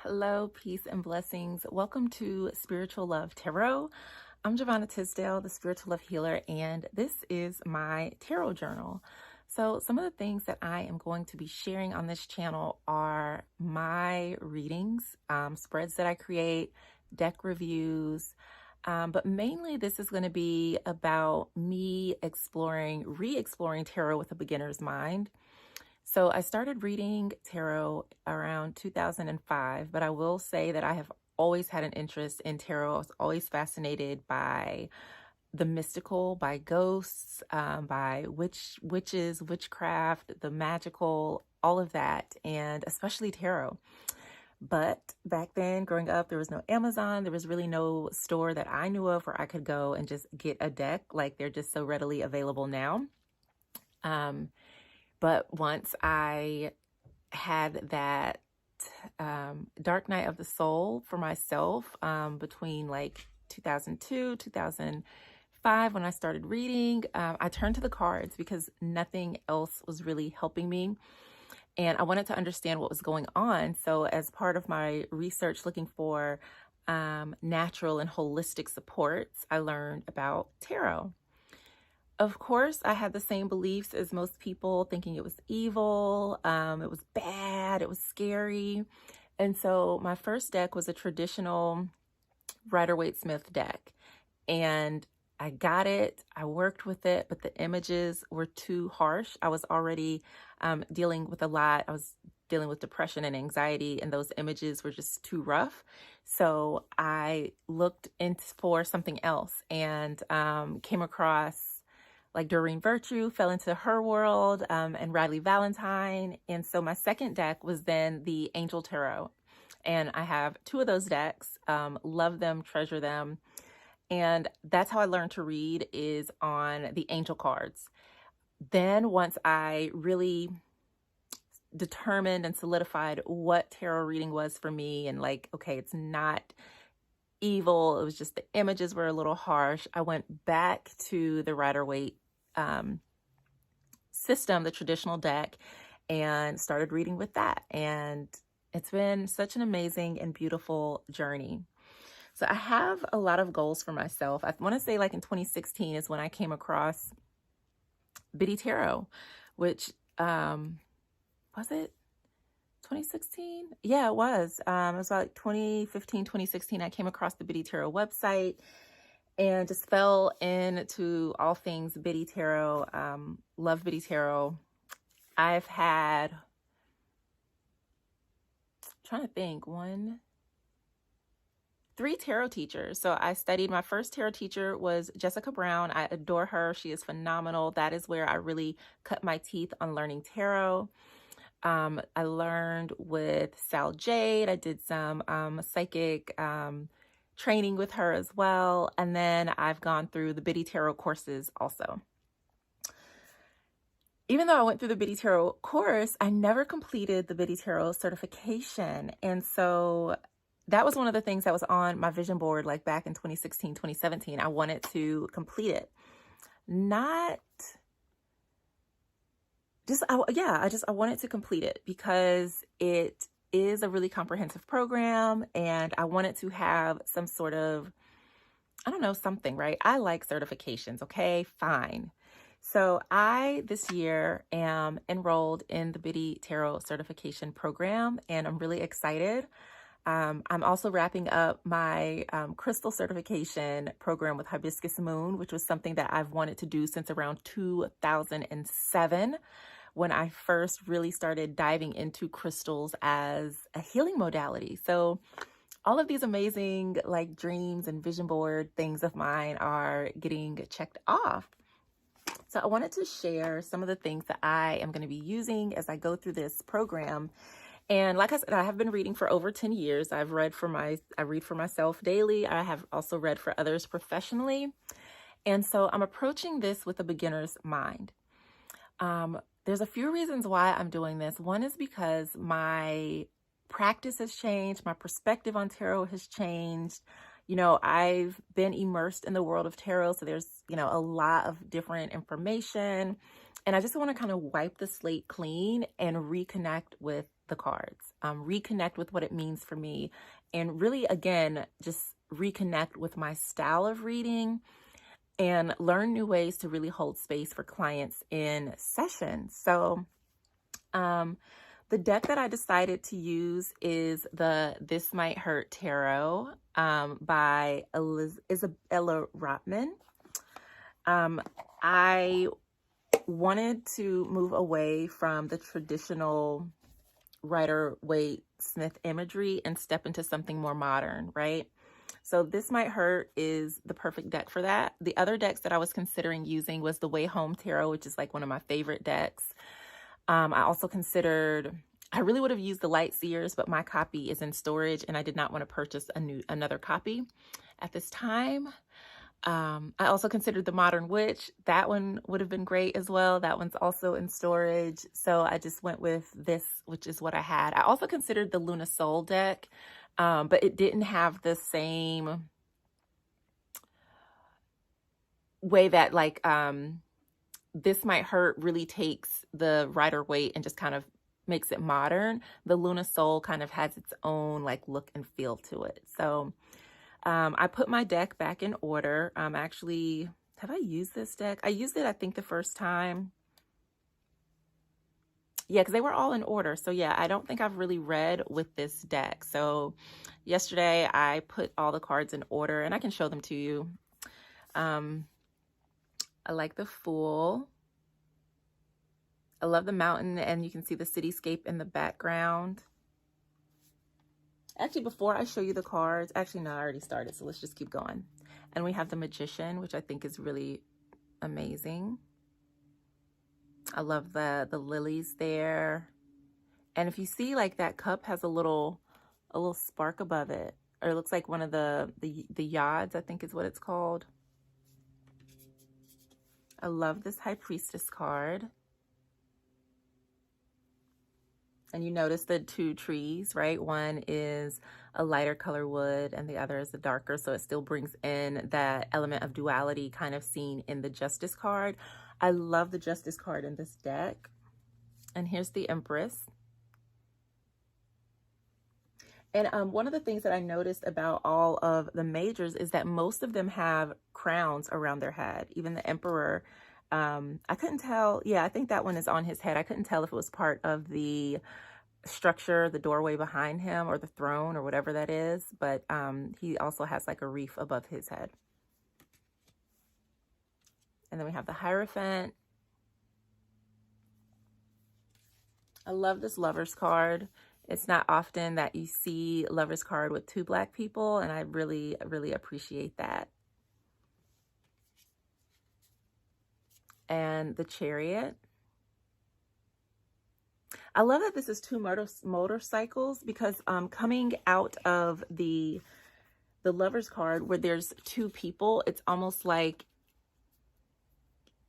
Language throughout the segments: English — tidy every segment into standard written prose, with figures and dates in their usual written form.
Hello, peace and blessings. Welcome to Spiritual Love Tarot. I'm Jovhannah Tisdale, the Spiritual Love Healer, and this is my tarot journal. So some of the things that I am going to be sharing on this channel are my readings, spreads that I create, deck reviews, but mainly this is going to be about me re-exploring tarot with a beginner's mind. So I started reading tarot around 2005, but I will say that I have always had an interest in tarot. I was always fascinated by the mystical, by ghosts, by witches, witchcraft, the magical, all of that, and especially tarot. But back then, growing up, there was no Amazon. There was really no store that I knew of where I could go and just get a deck like they're just so readily available now. But once I had that dark night of the soul for myself between like 2002, 2005, when I started reading, I turned to the cards because nothing else was really helping me. And I wanted to understand what was going on. So as part of my research looking for natural and holistic supports, I learned about tarot. Of course, I had the same beliefs as most people, thinking it was evil, it was bad, it was scary. And so my first deck was a traditional Rider-Waite-Smith deck. And I got it, I worked with it, but the images were too harsh. I was already dealing with a lot. I was dealing with depression and anxiety, and those images were just too rough. So I looked for something else and came across like Doreen Virtue, fell into her world, and Riley Valentine. And so my second deck was then the Angel Tarot. And I have two of those decks, love them, treasure them. And that's how I learned to read, is on the angel cards. Then once I really determined and solidified what tarot reading was for me, and like, okay, it's not evil, it was just the images were a little harsh, I went back to the Rider-Waite system, the traditional deck, and started reading with that. And it's been such an amazing and beautiful journey. So I have a lot of goals for myself. I want to say like in 2016 is when I came across Biddy Tarot, which, was it 2016? Yeah, it was. It was like 2015, 2016. I came across the Biddy Tarot website and just fell into all things Biddy Tarot. Love Biddy Tarot. I've had, I'm trying to think, 3 tarot teachers. So I studied, my first tarot teacher was Jessica Brown. I adore her. She is phenomenal. That is where I really cut my teeth on learning tarot. I learned with Sal Jade. I did some psychic training with her as well. And then I've gone through the Biddy Tarot courses also. Even though I went through the Biddy Tarot course, I never completed the Biddy Tarot certification. And so that was one of the things that was on my vision board, like back in 2016, 2017. I wanted to complete it. I wanted to complete it because it is a really comprehensive program, and I wanted to have some sort of, I don't know, something, right? I like certifications, okay, fine. So I, this year, am enrolled in the Biddy Tarot Certification Program, and I'm really excited. I'm also wrapping up my crystal certification program with Hibiscus Moon, which was something that I've wanted to do since around 2007, when I first really started diving into crystals as a healing modality. So all of these amazing like dreams and vision board things of mine are getting checked off. So I wanted to share some of the things that I am going to be using as I go through this program. And like I said, I have been reading for over 10 years. I read for myself daily. I have also read for others professionally. And so I'm approaching this with a beginner's mind. There's a few reasons why I'm doing this. One is because my practice has changed. My perspective on tarot has changed. You know, I've been immersed in the world of tarot. So there's, you know, a lot of different information. And I just want to kind of wipe the slate clean and reconnect with the cards, reconnect with what it means for me, and really, again, just reconnect with my style of reading and learn new ways to really hold space for clients in sessions. So, the deck that I decided to use is the This Might Hurt Tarot by Isabella Rotman. I wanted to move away from the traditional Rider-Waite-Smith imagery and step into something more modern, right? So This Might Hurt is the perfect deck for that. The other decks that I was considering using was the Way Home Tarot, which is like one of my favorite decks. I also considered, I really would have used the Light Seers, but my copy is in storage and I did not want to purchase another copy at this time. I also considered the Modern Witch. That one would have been great as well. That one's also in storage. So I just went with this, which is what I had. I also considered the Luna Soul deck, but it didn't have the same way that like This Might Hurt really takes the Rider-Waite and just kind of makes it modern. The Luna Soul kind of has its own like look and feel to it. So I put my deck back in order. Actually, have I used this deck? I used it, I think, the first time. Yeah, because they were all in order. So yeah, I don't think I've really read with this deck. So yesterday I put all the cards in order and I can show them to you. I like the Fool. I love the mountain and you can see the cityscape in the background. Actually, before I show you the cards, actually, no, I already started, so let's just keep going. And we have the Magician, which I think is really amazing. I love the lilies there. And if you see, like, that cup has a little spark above it, or it looks like one of the yods, I think is what it's called. I love this High Priestess card. And you notice the two trees, right? One is a lighter color wood and the other is a darker. So it still brings in that element of duality kind of seen in the Justice card. I love the Justice card in this deck. And here's the Empress. And one of the things that I noticed about all of the majors is that most of them have crowns around their head. Even the Emperor, I couldn't tell. Yeah, I think that one is on his head. I couldn't tell if it was part of the structure, the doorway behind him, or the throne, or whatever that is. But he also has like a wreath above his head. And then we have the Hierophant. I love this Lovers card. It's not often that you see Lovers card with two Black people, and I really, really appreciate that. And the Chariot. I love that this is two motorcycles because coming out of the Lovers card where there's two people, it's almost like,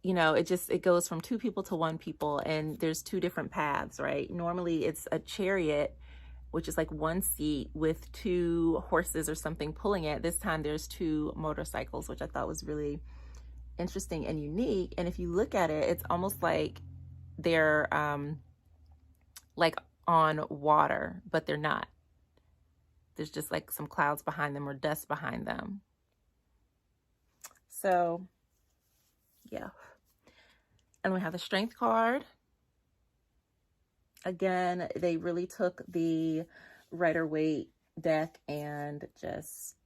you know, it goes from two people to one people, and there's two different paths, right? Normally it's a chariot, which is like one seat with two horses or something pulling it. This time there's two motorcycles, which I thought was really interesting and unique. And if you look at it, it's almost like they're like on water, but they're not. There's just like some clouds behind them or dust behind them. So yeah. And we have the Strength card. Again, they really took the Rider-Waite deck and just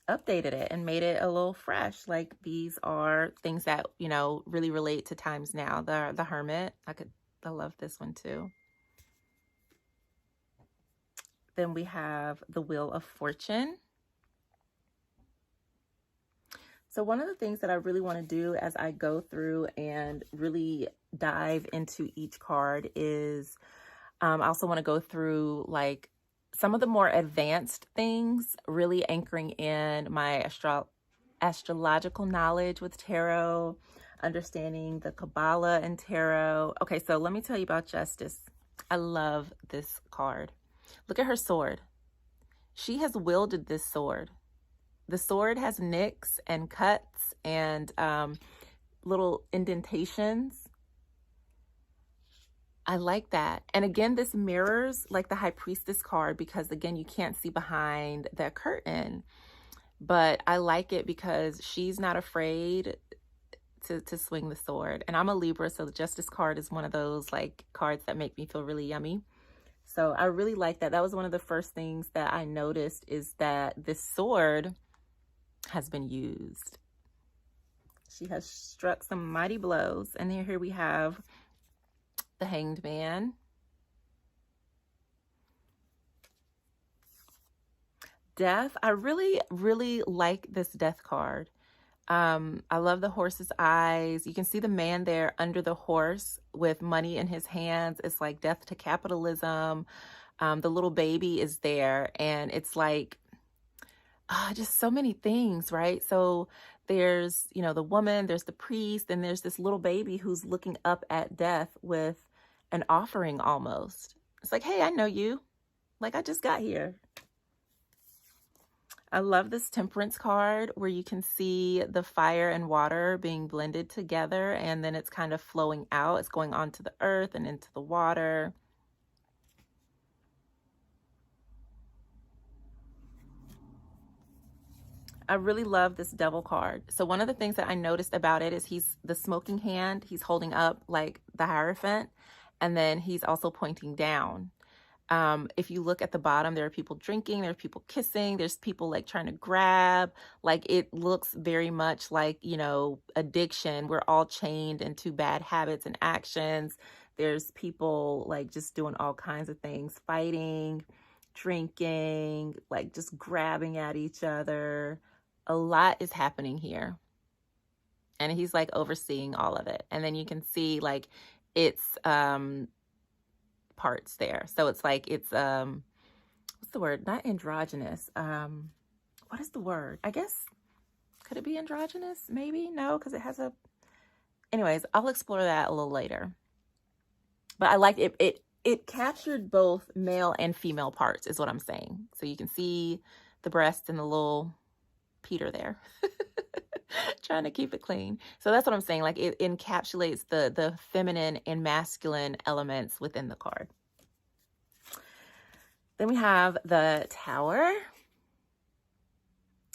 updated it and made it a little fresh. Like, these are things that, you know, really relate to times now. The Hermit, I love this one too. Then we have the Wheel of Fortune. So one of the things that I really want to do as I go through and really dive into each card is I also want to go through like some of the more advanced things, really anchoring in my astrological knowledge with tarot, understanding the Kabbalah and tarot. Okay, so let me tell you about Justice. I love this card. Look at her sword. She has wielded this sword. The sword has nicks and cuts and little indentations. I like that. And again, this mirrors like the High Priestess card because again, you can't see behind that curtain. But I like it because she's not afraid to swing the sword. And I'm a Libra, so the Justice card is one of those like cards that make me feel really yummy. So I really like that. That was one of the first things that I noticed, is that this sword has been used. She has struck some mighty blows. And here we have the Hanged Man. Death. I really, really like this Death card. I love the horse's eyes. You can see the man there under the horse with money in his hands. It's like death to capitalism. The little baby is there, and it's like just so many things, right? So there's, you know, the woman, there's the priest, and there's this little baby who's looking up at death with an offering almost. It's like, hey, I know you. Like, I just got here. I love this Temperance card where you can see the fire and water being blended together, and then it's kind of flowing out. It's going onto the earth and into the water. I really love this Devil card. So one of the things that I noticed about it is he's the smoking hand. He's holding up like the Hierophant, and then he's also pointing down. If you look at the bottom, there are people drinking, there are people kissing, there's people like trying to grab. Like, it looks very much like, you know, addiction. We're all chained into bad habits and actions. There's people like just doing all kinds of things, fighting, drinking, like just grabbing at each other. A lot is happening here. And he's like overseeing all of it. And then you can see like it's parts there. So it's like it's what's the word? Not androgynous. What is the word? I guess, could it be androgynous? Maybe. No, because it has a, anyways, I'll explore that a little later. But I like it. It captured both male and female parts is what I'm saying. So you can see the breast and the little Peter there. Trying to keep it clean. So that's what I'm saying. Like, it encapsulates the feminine and masculine elements within the card. Then we have the Tower.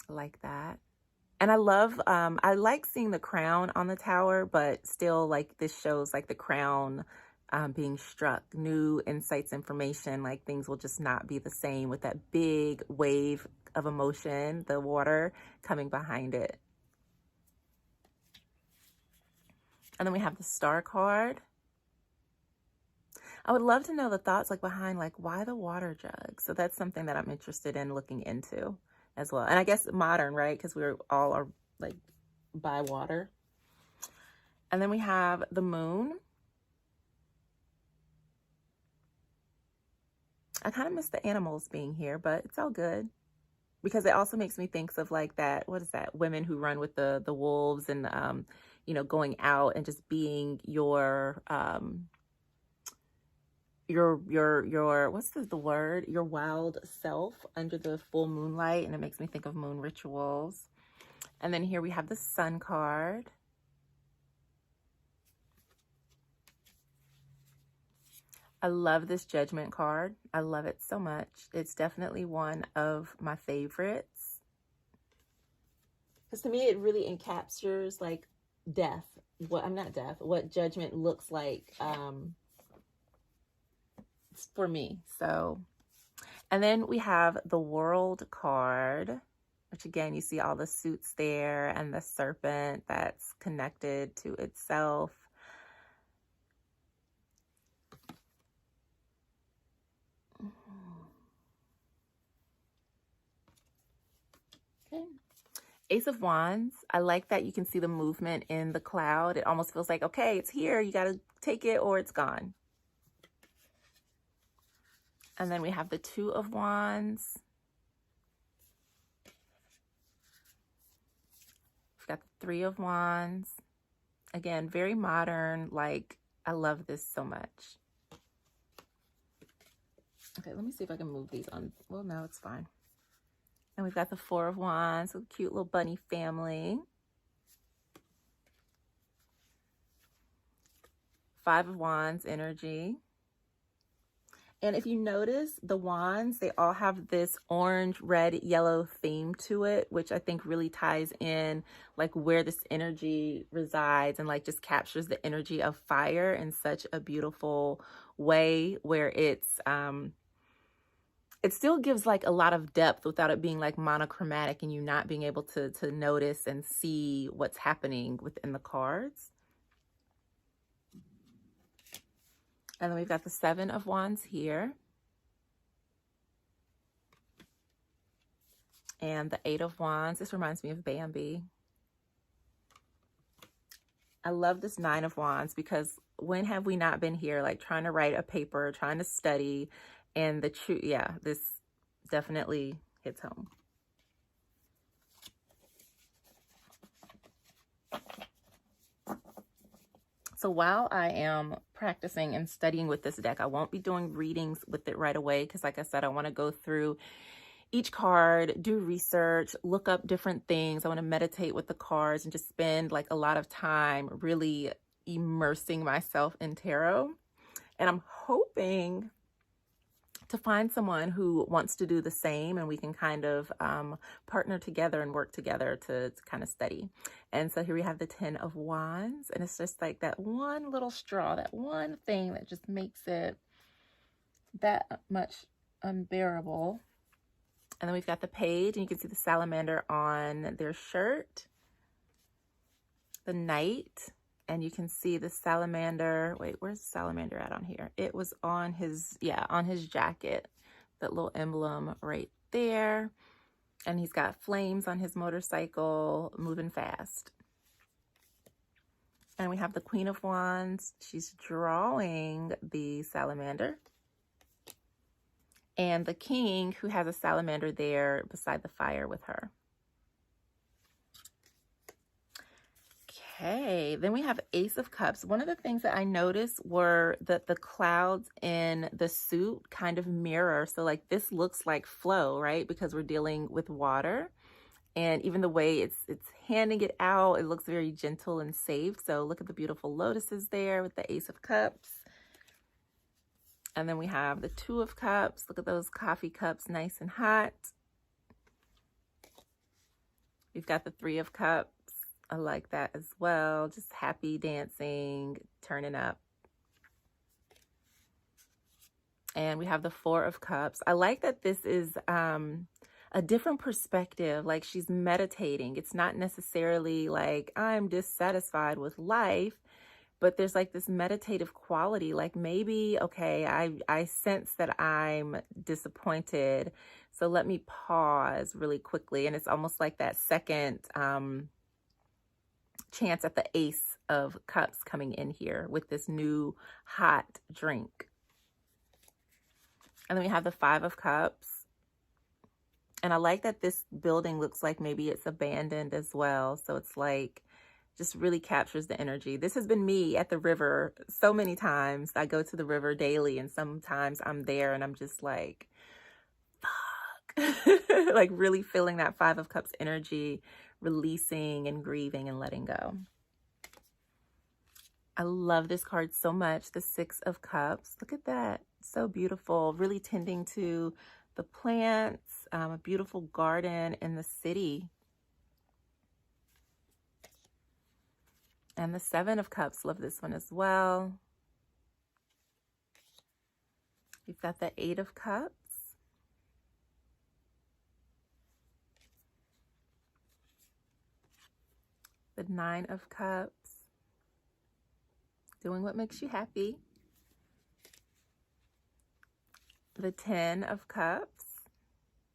I like that. And I love, I like seeing the crown on the Tower, but still, like, this shows like the crown being struck. New insights, information, like things will just not be the same with that big wave of emotion, the water coming behind it. And then we have the Star card. I would love to know the thoughts like behind like why the water jug. So that's something that I'm interested in looking into as well. And I guess modern, right? Because we're all are like by water. And then we have the Moon. I kind of miss the animals being here, but it's all good. Because it also makes me think of like that, what is that? Women who run with the wolves and, you know, going out and just being your what's the word? Your wild self under the full moonlight. And it makes me think of moon rituals. And then here we have the Sun card. I love this Judgment card. I love it so much. It's definitely one of my favorites. Because to me, it really encaptures like death. What judgment looks like for me. So, and then we have the World card, which again, you see all the suits there and the serpent that's connected to itself. Okay. Ace of Wands. I like that you can see the movement in the cloud. It almost feels like, okay, it's here. You got to take it or it's gone. And then we have the Two of Wands. We've got the Three of Wands. Again, very modern. Like, I love this so much. Okay, let me see if I can move these on. Well, no, it's fine. And we've got the Four of Wands with a cute little bunny family. Five of Wands energy. And if you notice, the wands, they all have this orange, red, yellow theme to it, which I think really ties in like where this energy resides and like just captures the energy of fire in such a beautiful way, where it still gives like a lot of depth without it being like monochromatic and you not being able to notice and see what's happening within the cards. And then we've got the 7 of Wands here. And the 8 of Wands. This reminds me of Bambi. I love this 9 of Wands because when have we not been here, like trying to write a paper, trying to study, and the truth, yeah, this definitely hits home. So while I am practicing and studying with this deck, I won't be doing readings with it right away because, like I said, I want to go through each card, do research, look up different things. I want to meditate with the cards and just spend like a lot of time really immersing myself in tarot. And I'm hoping to find someone who wants to do the same, and we can kind of partner together and work together to kind of study. And so here we have the 10 of Wands, and it's just like that one little straw, that one thing that just makes it that much unbearable. And then we've got the Page, and you can see the salamander on their shirt. The Knight, and you can see the salamander. Wait, where's the salamander at on here? It was on his, yeah, on his jacket. That little emblem right there. And he's got flames on his motorcycle, moving fast. And we have the Queen of Wands. She's drawing the salamander. And the King, who has a salamander there beside the fire with her. Okay, then we have Ace of Cups. One of the things that I noticed were that the clouds in the suit kind of mirror. So like this looks like flow, right? Because we're dealing with water. And even the way it's handing it out, it looks very gentle and safe. So look at the beautiful lotuses there with the Ace of Cups. And then we have the 2 of Cups. Look at those coffee cups, nice and hot. We've got the 3 of Cups. I like that as well. Just happy, dancing, turning up. And we have the 4 of Cups. I like that this is a different perspective. Like she's meditating. It's not necessarily like I'm dissatisfied with life, but there's like this meditative quality. Like maybe, okay, I sense that I'm disappointed. So let me pause really quickly. And it's almost like that second chance at the Ace of Cups coming in here with this new hot drink. And then we have the 5 of Cups. And I like that this building looks like maybe it's abandoned as well. So it's like, just really captures the energy. This has been me at the river so many times. I go to the river daily, and sometimes I'm there and I'm just like, fuck. Like really feeling that 5 of Cups energy, releasing and grieving and letting go. I love this card so much, the 6 of Cups. Look at that. So beautiful. Really tending to the plants, a beautiful garden in the city. And the 7 of Cups, love this one as well. We've got the 8 of Cups. The 9 of Cups. Doing what makes you happy. The 10 of Cups.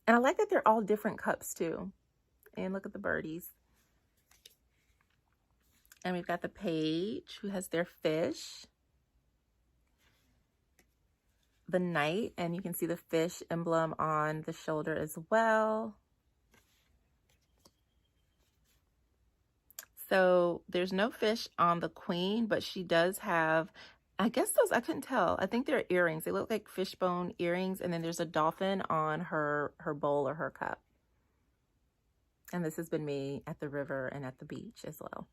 And I like that they're all different cups too. And look at the birdies. And we've got the Page, who has their fish. The Knight, and you can see the fish emblem on the shoulder as well. So there's no fish on the Queen, but she does have, I guess those, I couldn't tell. I think they're earrings. They look like fishbone earrings. And then there's a dolphin on her bowl or her cup. And this has been me at the river and at the beach as well.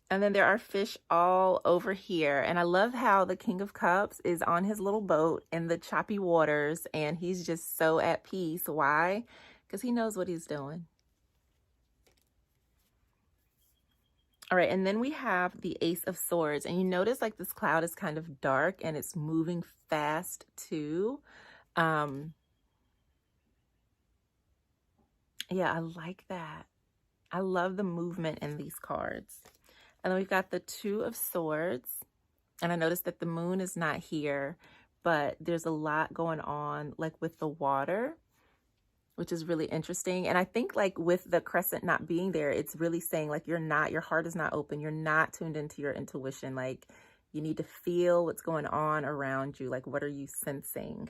And then there are fish all over here. And I love how the King of Cups is on his little boat in the choppy waters, and he's just so at peace. Why? Because he knows what he's doing. All right, and then we have the Ace of Swords, and you notice like this cloud is kind of dark and it's moving fast too. Yeah, I like that. I love the movement in these cards. And then we've got the Two of Swords, and I noticed that the moon is not here, but there's a lot going on like with the water, which is really interesting. And I think like with the crescent not being there, it's really saying like your heart is not open. You're not tuned into your intuition. Like you need to feel what's going on around you. Like what are you sensing?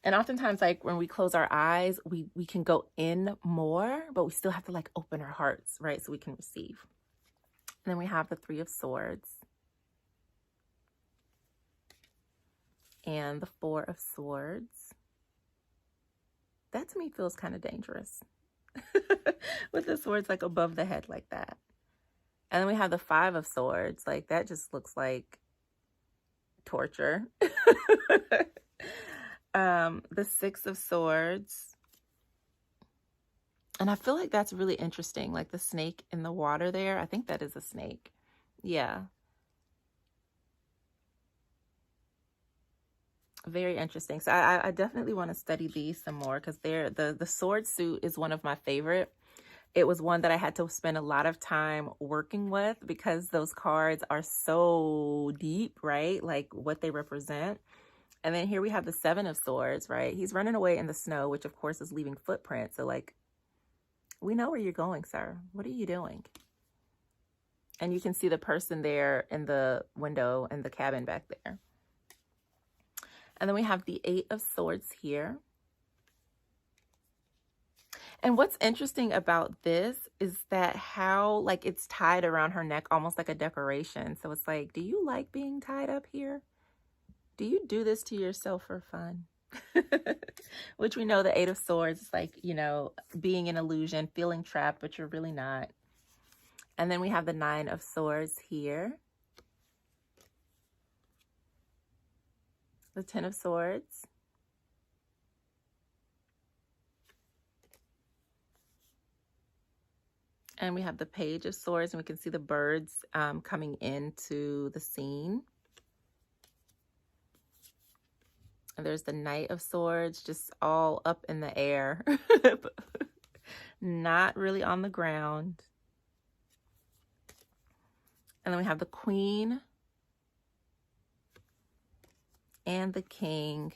And oftentimes like when we close our eyes, we can go in more, but we still have to like open our hearts, right? So we can receive. And then we have the Three of Swords and the Four of Swords. That to me feels kind of dangerous with the swords like above the head like that. And then we have the Five of Swords. Like that just looks like torture. The Six of Swords. And I feel like that's really interesting. Like the snake in the water there. I think that is a snake. Yeah. Very interesting. So I definitely want to study these some more because the sword suit is one of my favorite. It was one that I had to spend a lot of time working with because those cards are so deep, right? Like what they represent. And then here we have the Seven of Swords, right? He's running away in the snow, which of course is leaving footprints. So like, we know where you're going, sir. What are you doing? And you can see the person there in the window in the cabin back there. And then we have the Eight of Swords here. And what's interesting about this is that how like it's tied around her neck, almost like a decoration. So it's like, do you like being tied up here? Do you do this to yourself for fun? Which we know the Eight of Swords is like, you know, being an illusion, feeling trapped, but you're really not. And then we have the Nine of Swords here. The Ten of Swords. And we have the Page of Swords, and we can see the birds coming into the scene. And there's the Knight of Swords, just all up in the air. Not really on the ground. And then we have the Queen and the King,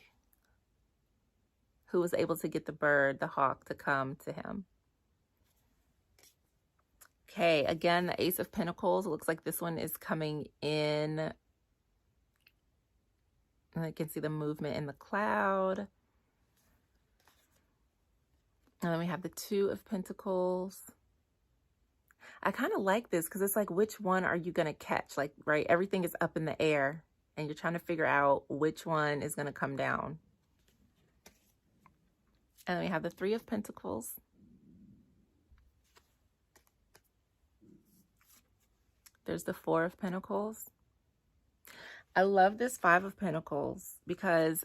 who was able to get the bird, the hawk, to come to him. Okay, again, the Ace of Pentacles. It looks like this one is coming in. And I can see the movement in the cloud. And then we have the Two of Pentacles. I kind of like this because it's like, which one are you going to catch? Like, right, everything is up in the air and you're trying to figure out which one is going to come down. And then we have the Three of Pentacles. There's the Four of Pentacles. I love this Five of Pentacles because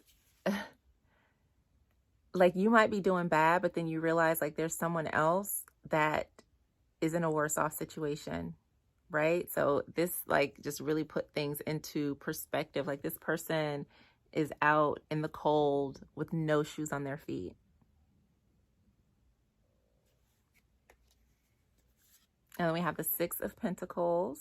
like you might be doing bad, but then you realize like there's someone else that is in a worse off situation, right? So this like just really put things into perspective. Like this person is out in the cold with no shoes on their feet. And then we have the Six of Pentacles.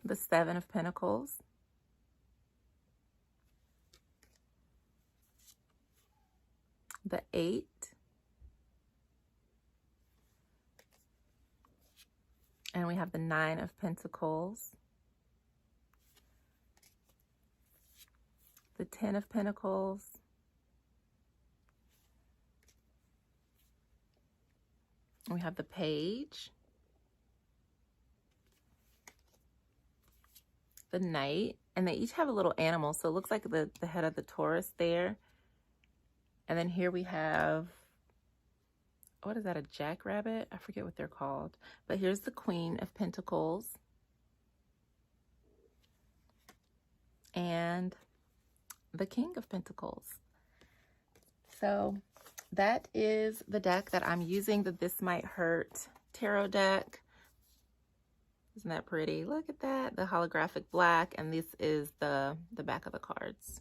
The Seven of Pentacles. The Eight. And we have the Nine of Pentacles. The Ten of Pentacles. And we have the Page. The Knight. And they each have a little animal. So it looks like the head of the Taurus there. And then here we have what is that, a jackrabbit? I forget what they're called. But here's the Queen of Pentacles. And the King of Pentacles. So that is the deck that I'm using, the This Might Hurt tarot deck. Isn't that pretty? Look at that, the holographic black, and this is the back of the cards.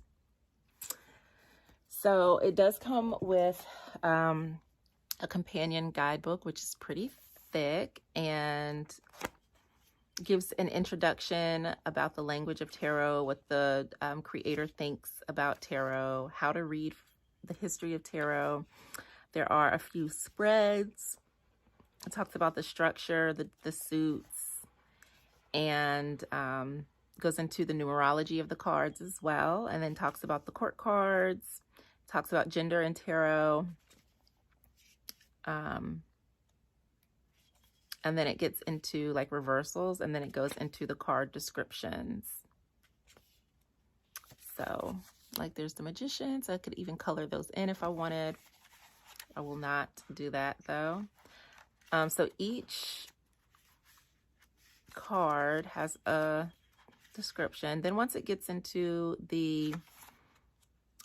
So it does come with a companion guidebook, which is pretty thick and gives an introduction about the language of tarot, what the creator thinks about tarot, how to read the history of tarot. There are a few spreads. It talks about the structure, the suits, and goes into the numerology of the cards as well, and then talks about the court cards, talks about gender and tarot. And then it gets into like reversals, and then it goes into the card descriptions. So like there's the Magician, so I could even color those in if I wanted. I will not do that though. So each card has a description. Then once it gets into the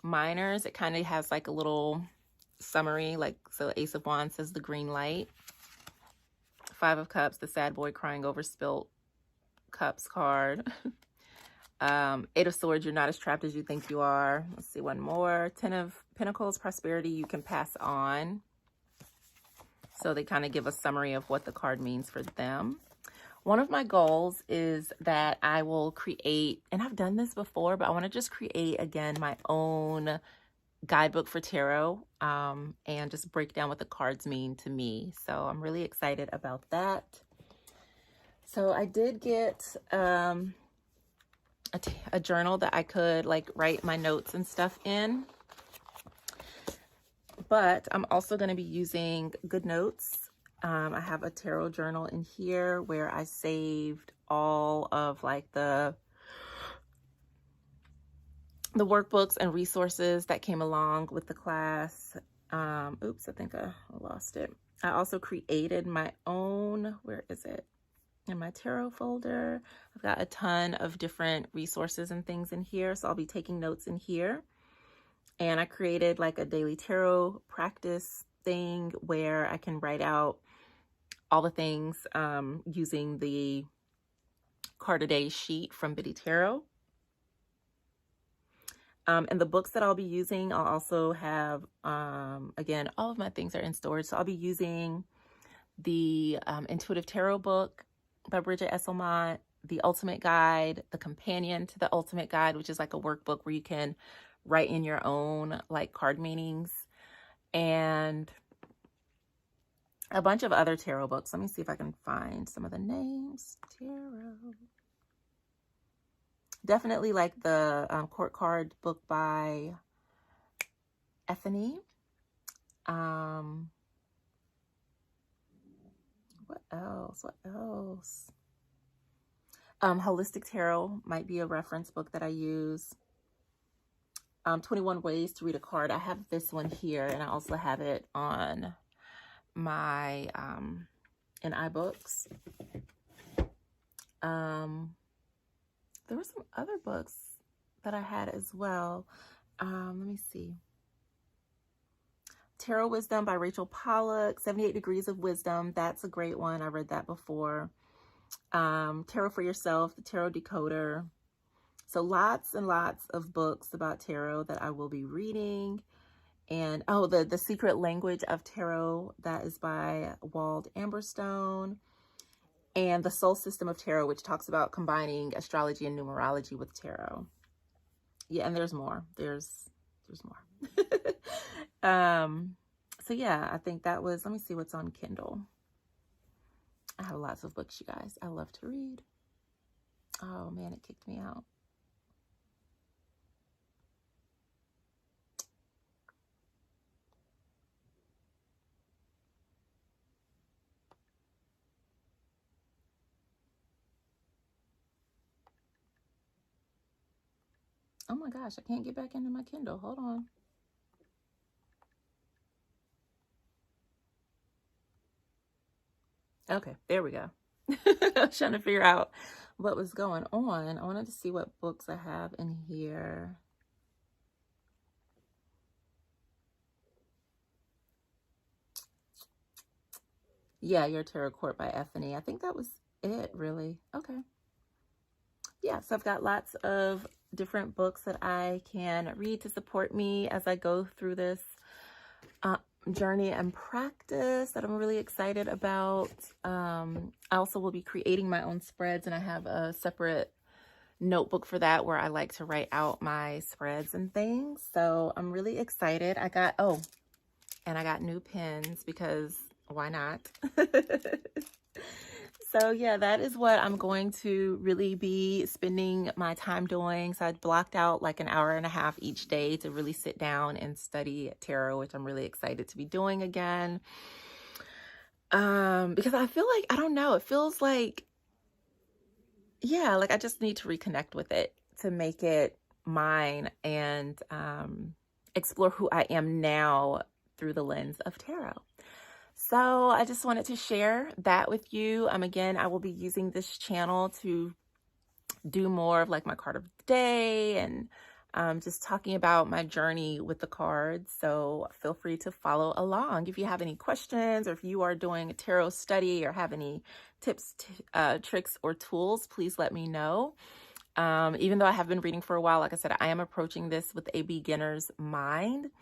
minors, it kind of has like a little summary, like, so Ace of Wands says the green light. Five of Cups, the sad boy crying over spilt cups card. Eight of Swords, you're not as trapped as you think you are. Let's see, one more. 10 of Pentacles, prosperity you can pass on. So they kind of give a summary of what the card means for them. One of my goals is that I will create, and I've done this before, but I want to just create again my own guidebook for tarot, and just break down what the cards mean to me. So I'm really excited about that. So I did get a journal that I could like write my notes and stuff in, but I'm also going to be using GoodNotes. I have a tarot journal in here where I saved all of like the workbooks and resources that came along with the class. Oops, I think I lost it. I also created my own, where is it? In my tarot folder. I've got a ton of different resources and things in here, so I'll be taking notes in here. And I created like a daily tarot practice thing where I can write out all the things using the card a day sheet from Biddy Tarot. And the books that I'll be using, I'll also have, again, all of my things are in storage. So I'll be using the Intuitive Tarot book by Bridget Esselmont, the Ultimate Guide, the companion to the Ultimate Guide, which is like a workbook where you can write in your own like card meanings, and a bunch of other tarot books. Let me see if I can find some of the names. Tarot. Definitely like the court card book by Ethany. What else? What else? Holistic Tarot might be a reference book that I use. 21 Ways to Read a Card. I have this one here, and I also have it on my in iBooks. There were some other books that I had as well. Let me see. Tarot Wisdom by Rachel Pollack, 78 Degrees of Wisdom. That's a great one. I read that before. Tarot for Yourself, the Tarot Decoder. So lots and lots of books about tarot that I will be reading. And oh, the Secret Language of Tarot, that is by Wald Amberstone. And the Soul System of Tarot, which talks about combining astrology and numerology with tarot. Yeah, and there's more. There's more. So yeah, I think that was, let me see what's on Kindle. I have lots of books, you guys. I love to read. Oh man, it kicked me out. Oh my gosh, I can't get back into my Kindle. Hold on. Okay, there we go. I was trying to figure out what was going on. I wanted to see what books I have in here. Yeah, Your Tarot Court by Ethany. I think that was it, really. Okay. Yeah, so I've got lots of different books that I can read to support me as I go through this journey and practice that I'm really excited about. I also will be creating my own spreads, and I have a separate notebook for that where I like to write out my spreads and things. So I'm really excited. I got new pens because why not? So yeah, that is what I'm going to really be spending my time doing. So I blocked out like an hour and a half each day to really sit down and study tarot, which I'm really excited to be doing again. Because I feel like, I don't know, it feels like, yeah, like I just need to reconnect with it to make it mine and explore who I am now through the lens of tarot. So I just wanted to share that with you. Again, I will be using this channel to do more of like my card of the day and just talking about my journey with the cards. So feel free to follow along. If you have any questions or if you are doing a tarot study or have any tips, tricks, or tools, please let me know. Even though I have been reading for a while, like I said, I am approaching this with a beginner's mind.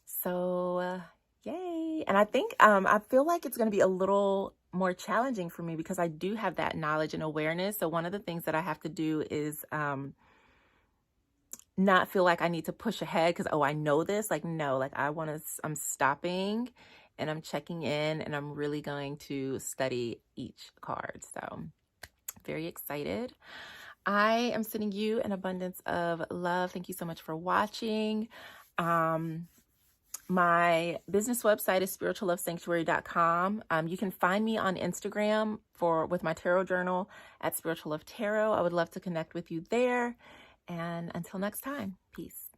So yay. And I think I feel like it's going to be a little more challenging for me because I do have that knowledge and awareness. So one of the things that I have to do is not feel like I need to push ahead because, oh, I know this. Like, no, like I'm stopping and I'm checking in and I'm really going to study each card. So very excited. I am sending you an abundance of love. Thank you so much for watching. My business website is spirituallovesanctuary.com. You can find me on Instagram with my tarot journal at Spiritual Love Tarot. I would love to connect with you there. And until next time, peace.